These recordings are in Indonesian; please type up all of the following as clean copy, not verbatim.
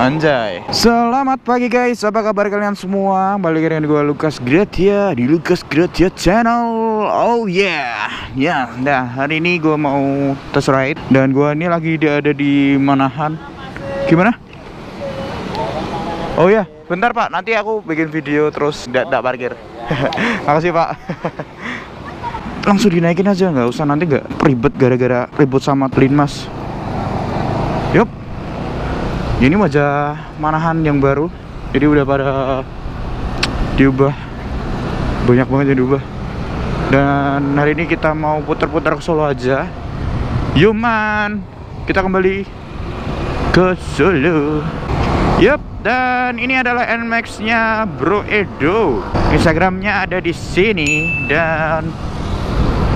Anjay. Selamat pagi guys, apa kabar kalian semua? Balik dengan gue Lukas Gratia di Lukas Gratia Channel. Oh yeah. Ya, nah hari ini gue mau test ride. Dan gue ini lagi ada di Manahan. Gimana? Oh ya, bentar pak, nanti aku bikin video terus tidak parkir. Makasih pak. Langsung dinaikin aja, nggak usah nanti nggak ribet gara-gara ribut sama Linmas. Yup. Ini wajah Manahan yang baru, jadi udah pada diubah, banyak banget yang diubah. Dan hari ini kita mau putar-putar ke Solo aja. Yuman, kita kembali ke Solo. Yup, dan ini adalah NMAX-nya Bro Edo. Instagramnya ada di sini. Dan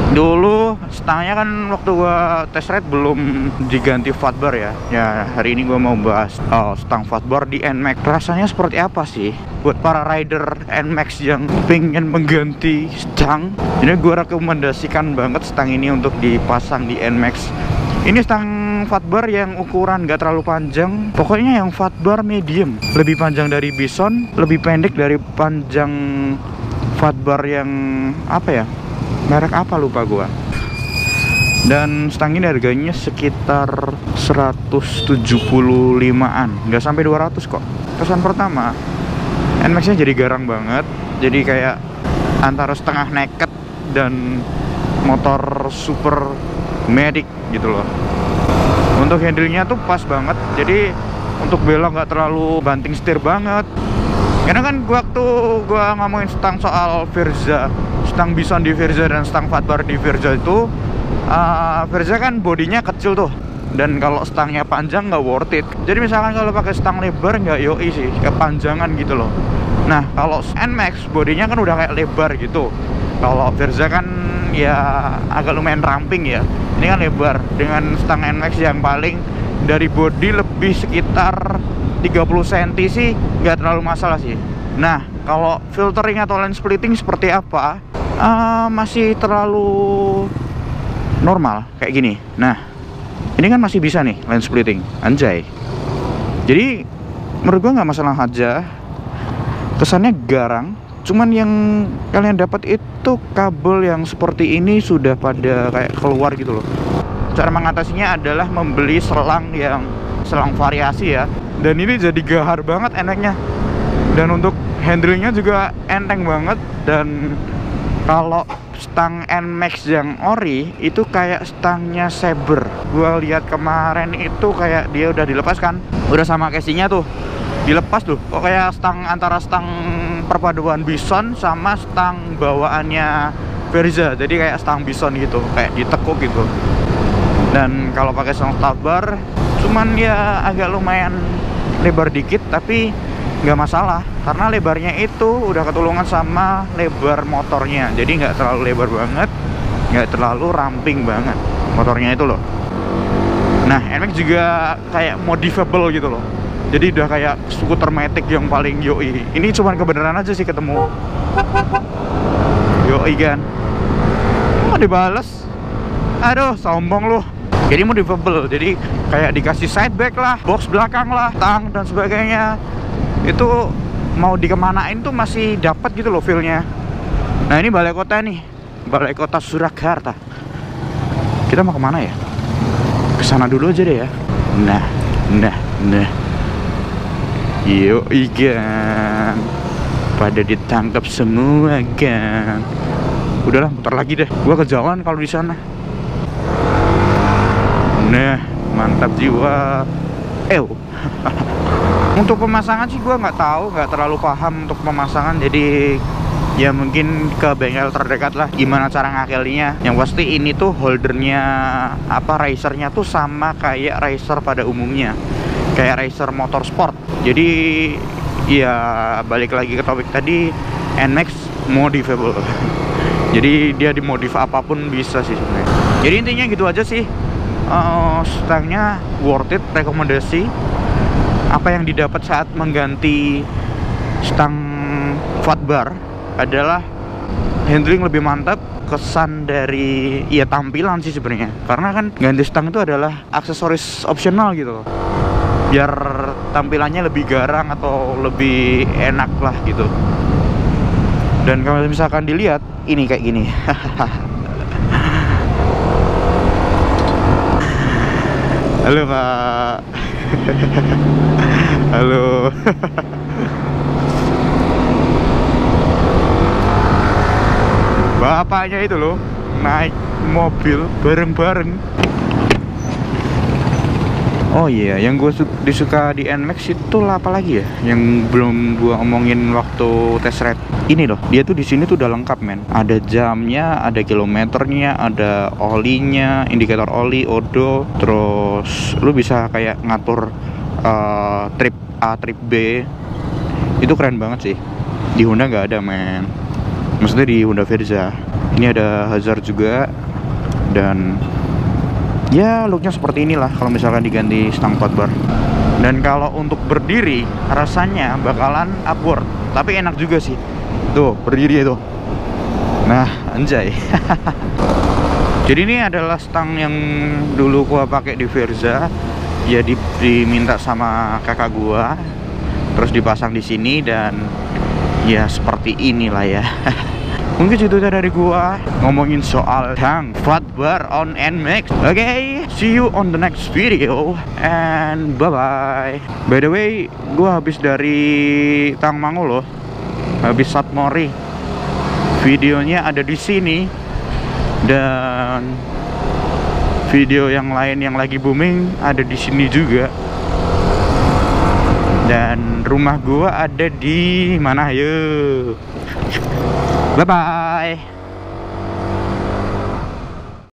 dulu stangnya kan waktu gua test ride belum diganti fatbar ya. Ya hari ini gua mau bahas stang fatbar di NMAX. Rasanya seperti apa sih buat para rider NMAX yang pengen mengganti stang? Ini gua rekomendasikan banget stang ini untuk dipasang di NMAX. Ini stang fatbar yang ukuran gak terlalu panjang. Pokoknya yang fatbar medium, lebih panjang dari Bison, lebih pendek dari panjang fatbar yang apa ya, merek apa lupa gua. Dan stang ini harganya sekitar 175-an, nggak sampai 200 kok. Kesan pertama, NMAX nya jadi garang banget. Jadi kayak antara setengah naked dan motor super medik gitu loh. Untuk handle-nya tuh pas banget. Jadi untuk belok nggak terlalu banting setir banget. Karena kan waktu gua ngomongin stang soal Verza, stang Bison di Verza dan stang fatbar di Verza itu, Verza kan bodinya kecil tuh, dan kalau stangnya panjang nggak worth it. Jadi misalkan kalau pakai stang lebar nggak yoi sih, kepanjangan gitu loh. Nah kalau NMAX bodinya kan udah kayak lebar gitu. Kalau Verza kan ya agak lumayan ramping ya. Ini kan lebar dengan stang NMAX yang paling dari bodi lebih sekitar 30 cm sih nggak terlalu masalah sih. Nah kalau filtering atau lens splitting seperti apa, masih terlalu normal kayak gini. Nah ini kan masih bisa nih lens splitting, anjay. Jadi menurut gua nggak masalah aja. Kesannya garang, cuman yang kalian dapat itu kabel yang seperti ini sudah pada kayak keluar gitu loh. Cara mengatasinya adalah membeli selang yang selang variasi ya. Dan ini jadi gahar banget enaknya. Dan untuk handle-nya juga enteng banget. Dan kalau stang NMAX yang ori itu kayak stangnya Saber. Gua lihat kemarin itu kayak dia udah dilepaskan, udah sama casingnya tuh dilepas tuh. Kok kayak stang antara stang perpaduan Bison sama stang bawaannya Verza. Jadi kayak stang Bison gitu, kayak ditekuk gitu. Dan kalau pakai stang fatbar, cuman ya agak lumayan lebar dikit, tapi nggak masalah karena lebarnya itu udah ketulungan sama lebar motornya. Jadi nggak terlalu lebar banget, nggak terlalu ramping banget motornya itu loh. Nah NMAX juga kayak modifiable gitu loh. Jadi udah kayak skuter matic yang paling yoi. Ini cuman kebenaran aja sih ketemu yoi kan. Mau dibales, aduh sombong loh. Jadi modifiable, jadi kayak dikasih side back lah, box belakang lah, tang dan sebagainya. Itu mau dikemanain tuh masih dapat gitu loh feelnya. Nah ini balai kota nih, balai kota Surakarta. Kita mau kemana ya? Kesana dulu aja deh ya. Nah. Yuk ikan, pada ditangkap semua kan. Udahlah, muter lagi deh. Gua ke jalan kalau di sana. Nah, mantap jiwa. Untuk pemasangan sih gue nggak tahu, nggak terlalu paham untuk pemasangan. Jadi ya mungkin ke bengkel terdekat lah gimana cara ngakelinya. Yang pasti ini tuh holdernya risernya tuh sama kayak riser pada umumnya, kayak riser motorsport. Jadi ya balik lagi ke topik tadi, NMAX modifiable. Jadi dia dimodif apapun bisa sih sebenarnya. Jadi intinya gitu aja sih. Stangnya worth it, rekomendasi. Apa yang didapat saat mengganti stang fatbar adalah handling lebih mantap, kesan dari ya tampilan sih sebenarnya. Karena kan ganti stang itu adalah aksesoris opsional gitu loh. Biar tampilannya lebih garang atau lebih enak lah gitu. Dan kalau misalkan dilihat ini kayak gini. Halo Pak. Halo. Bapaknya itu loh naik mobil bareng-bareng. Oh iya, yang gue disuka di NMAX itu apa lagi ya? Yang belum gue omongin waktu test ride. Ini loh, dia tuh di sini tuh udah lengkap men. Ada jamnya, ada kilometernya, ada olinya, indikator oli, odo. Terus lu bisa kayak ngatur trip A, trip B. Itu keren banget sih. Di Honda nggak ada men. Maksudnya di Honda Verza. Ini ada hazard juga. Dan ya looknya seperti inilah kalau misalkan diganti stang 4 bar. Dan kalau untuk berdiri rasanya bakalan awkward, tapi enak juga sih. Tuh berdiri itu. Nah anjay. Jadi ini adalah stang yang dulu gua pakai di Verza. Ya diminta sama kakak gua, terus dipasang di sini dan ya seperti inilah ya. Mungkin itu dari gua ngomongin soal Tang Fat Bar on NMAX. Oke, see you on the next video and bye bye. By the way, gua habis dari Tangmangu loh, habis Satmori. Videonya ada di sini dan video yang lain yang lagi booming ada di sini juga. Dan rumah gua ada di mana? Yuk. Bye bye.